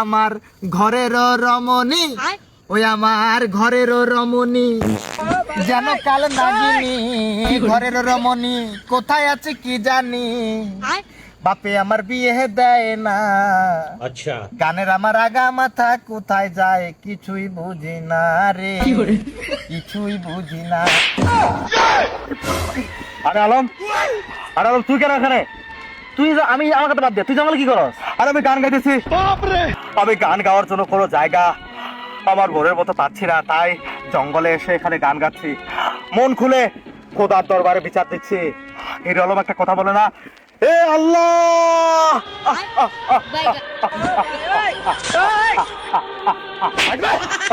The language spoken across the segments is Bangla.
আমার ঘরের রমণী, ওই আমার ঘরের রমণী, যেন কাল নাগিনী, ঘরের রমণী কোথায় আছে কি জানি, বাপে আমার বিয়ে দেয় না। अच्छा গানের আমার আগা মাথা কোথায় যায় কিছুই বুঝি না রে, কিছুই বুঝি না। আরে আলম, আরে আলম তুই কেন এখানে? তুই আমি আমার কথা বাদ দে, তুই জঙ্গলে কি করস? আরে আমি গান গাইতেছি। আমি গান গাওয়ার জন্য কোনো জায়গা আমার মনের মতো পাচ্ছি না, তাই জঙ্গলে এসে এখানে গান গাচ্ছি, মন খুলে খোদার দরবারে বিচার দিচ্ছি। হিরো আলম একটা কথা বলে না, এ আল্লাহ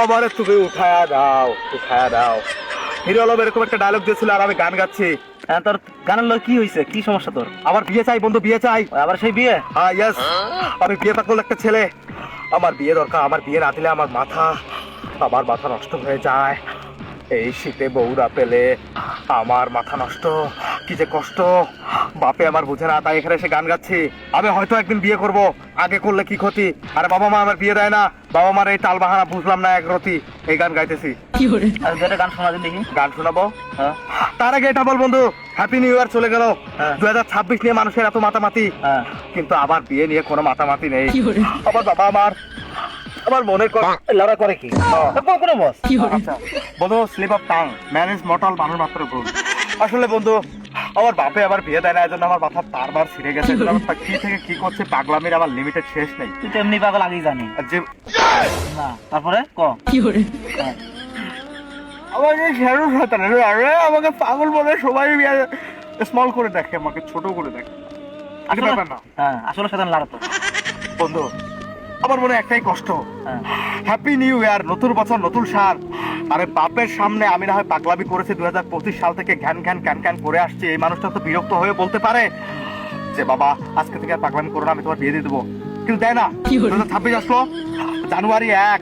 আমারে তুমি উঠায়া দাও, উঠায়া দাও। হিরো আলম এরকম একটা ডায়লগ দিয়েছিল আর আমি গান গাচ্ছি। তোর গানের লোক কি হয়েছে? কি সমস্যা তোর? আমার বিয়ে চাই বন্ধু, বিয়ে চাই। আবার সেই বিয়ে? হ্যাঁ ইয়েস, আমি বিয়ে পাগল একটা ছেলে, আমার বিয়ে দরকার। আমার বিয়ে না দিলে আমার মাথা নষ্ট হয়ে যায়। এই শীতে বউরা পেলে আমার মাথা নষ্ট, কি যে কষ্ট, বাপে আমার বুঝে না, তাই এখানে এসে গান গাচ্ছি। আমি হয়তো একদিন বিয়ে করব, আগে করলে কি ক্ষতি? আরে বাবা মা আমার বিয়ে দেয় না, বাবা মার এই টাল বাহানা বুঝলাম না এক রতি, এই গান গাইতেছি। গান শোনা দিন দেখি। গান শোনাবো? হ্যাঁ। তার আগে এটা বল বন্ধু, হ্যাপি নিউ ইয়ার চলে গেল। 2026 নিয়ে মানুষের এত মাতামাতি, কিন্তু আমার বিয়ে নিয়ে কোনো মাতামাতি নেই। আমার বাবা আমার মনের লড়া করে কি কোনো বস। আচ্ছা বন্ধু, slip of tongue, man is mortal, মানুষ মাত্র ভুল। আসলে বন্ধু আমার বাপে আবার বিয়ে দেয় না, এজন্য আমার মাথা বারবার ছিঁড়ে গেছে। কি থেকে কি করছে পাগলামির আমার লিমিটেড শেষ নেই। তুই তো এমনি পাগল আগেই জানি যে না। তারপরে আমার যে শেরু শয়তান, আরে আমাকে পাগল বলে সবাই স্মল করে দেখে, আমাকে ছোট করে দেখে। আসলে ব্যাপার না, আসলে শয়তান লাগাতো। বন্ধু আমার মনে একটাই কষ্ট, হ্যাপি নিউ ইয়ার, নতুন বছর নতুন সাল। আরে বাপের সামনে আমি না হয় পাগলামি করেছি 2025 সাল থেকে ঘ্যান ঘ্যান ক্যান ক্যান করে আসছি, এই মানুষটা তো বিরক্ত হয়ে বলতে পারে যে বাবা আজকে থেকে আর পাগলামি করো না, আমি তোমার বিয়ে দিয়ে দেবো, কিন্তু দেয় না। 2026 আসলো, জানুয়ারি 1,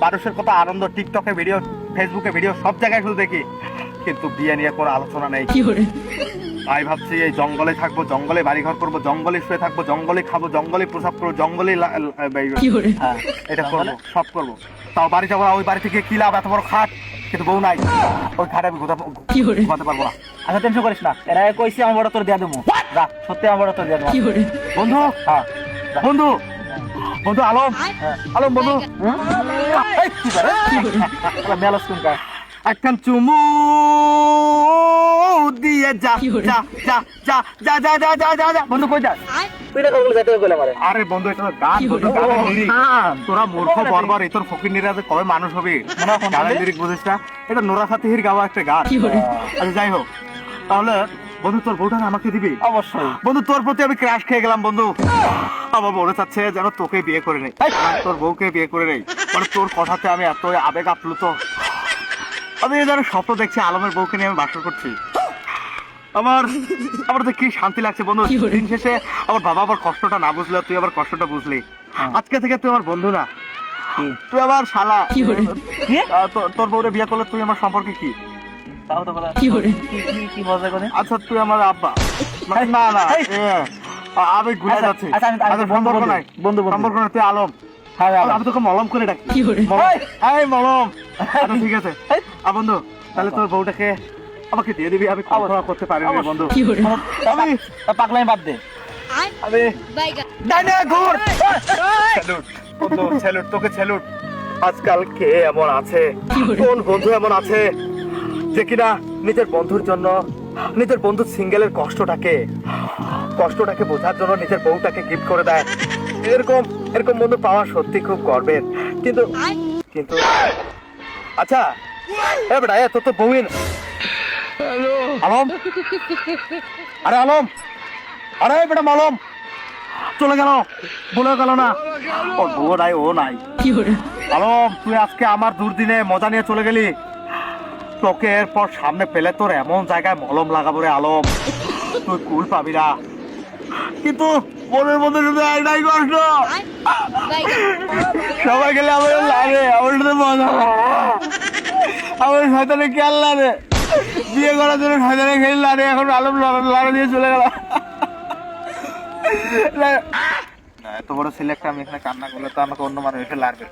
মানুষের কত আনন্দ, টিকটকে ভিডিও, ফেসবুকে ভিডিও, সব জায়গায় শুধু দেখি, কিন্তু বিয়ে নিয়ে কোনো আলোচনা নেই। তাই ভাবছি এই জঙ্গলে থাকবো, জঙ্গলে বাড়িঘর করবো, জঙ্গলে শুয়ে থাকবো, জঙ্গলে খাবো, জঙ্গলে প্রসাব করবো, জঙ্গলে এটা করবো, সব করবো। তাও বাড়ি যাবো, ওই বাড়ি থেকে কি লাভ? এত বড় খাট, কিন্তু বউ নাই, ওই খাটে আমি ঘুমাতে পারবো না। আচ্ছা টেনশন করিস না, এরা কইছি আমার বড় তোর দিয়ে দেবো, সত্যি আমার বড় তোর দিয়ে দেবো। বন্ধু, বন্ধু, বন্ধু আলম, আলম বন্ধু, মেলাস কোনটা? একখান চুমু দিয়ে যা যা যা যা যা যা যা যা যা যা। বন্ধু কই যাস? আরে বন্ধু এটা গান, বন্ধু গানের লিরিক। তোরা মূর্খ বর্বর, এই তোর ফকিরনিরা যে কবে মানুষ হবে, গানের লিরিক বুঝিস না? এটা নোরা ফাতিহির গাওয়া একটা গান। আচ্ছা যাই হোক, তাহলে বন্ধু তোর বউটা আমাকে দিবি? অবশ্যই বন্ধু, তোর প্রতি আমি ক্রাশ খেয়ে গেলাম বন্ধু। আমার মনে চাচ্ছে যেন তোকে বিয়ে করে নেই, তোর বউকে বিয়ে করে নেই। মানে তোর কথাতে আমি এত আবেগ আপ্লুত, আমি যেন স্বপ্ন দেখছি আলমের বউকে নিয়ে আমি বাসর করছি। আমার তো কি শান্তি লাগছে বন্ধু। দিন শেষে আমার বাবা আবার কষ্টটা না বুঝলে, তুই আবার কষ্টটা বুঝলি। আজকে থেকে তুই আমার বন্ধু না, তুই আবার শালা। তোর বউরে বিয়ে করলে তুই আমার সম্পর্কে কি? আচ্ছা তুই আমার আব্বা না না, আমি ঘুরে যাচ্ছি। সম্পর্ক নাই, বন্ধু সম্পর্ক নাই, তুই আলম। আমি তোকে মলম করে ডাকি, মলম। ঠিক আছে বন্ধু, তাহলে তোর বউটাকে আমাকে দিয়ে দিবি। আমি কল্পনা করতে পারি না বন্ধু, আমি পাগলামি বাদ দে। আমি স্যালুট তোকে, স্যালুট। আজকাল কে এমন আছে, কোন বন্ধু এমন আছে যে কিনা নিজের বন্ধুর জন্য, নিজের বন্ধুর সিঙ্গেলের কষ্টটাকে বোঝার জন্য নিজের বউটাকে গিফট করে দেয়। এরকম বন্ধু পাওয়া সত্যি খুব গর্বের। কিন্তু আচ্ছা বেটা, তোর তো বউই আলম, আরে আলম, আরে বেটা মালম চলে গেল, বলে গেল না, ওর বউ নাই, ও নাই। আলম তুই আজকে আমার দুর্দিনে মজা নিয়ে চলে গেলি, তোকে এরপর সামনে পেলে তোর এমন জায়গায় মলম লাগাবো রে আলম, তুই কুল পাবি না। কিন্তু মনের মধ্যে শুধু একটাই কষ্ট, সবাই গেলে আমার লাগে, আমার সাথে মজা আমার শয়তানে খেয়াল লাগে, বিয়ে করার জন্য শয়তানে খেয়াল লাগে, এখন আলম লড়া দিয়ে চলে গেল। না, এত বড় ছেলে একটা আমি এখানে কান্না করলে তো আমাকে অন্য মানুষ এসে লাগবে।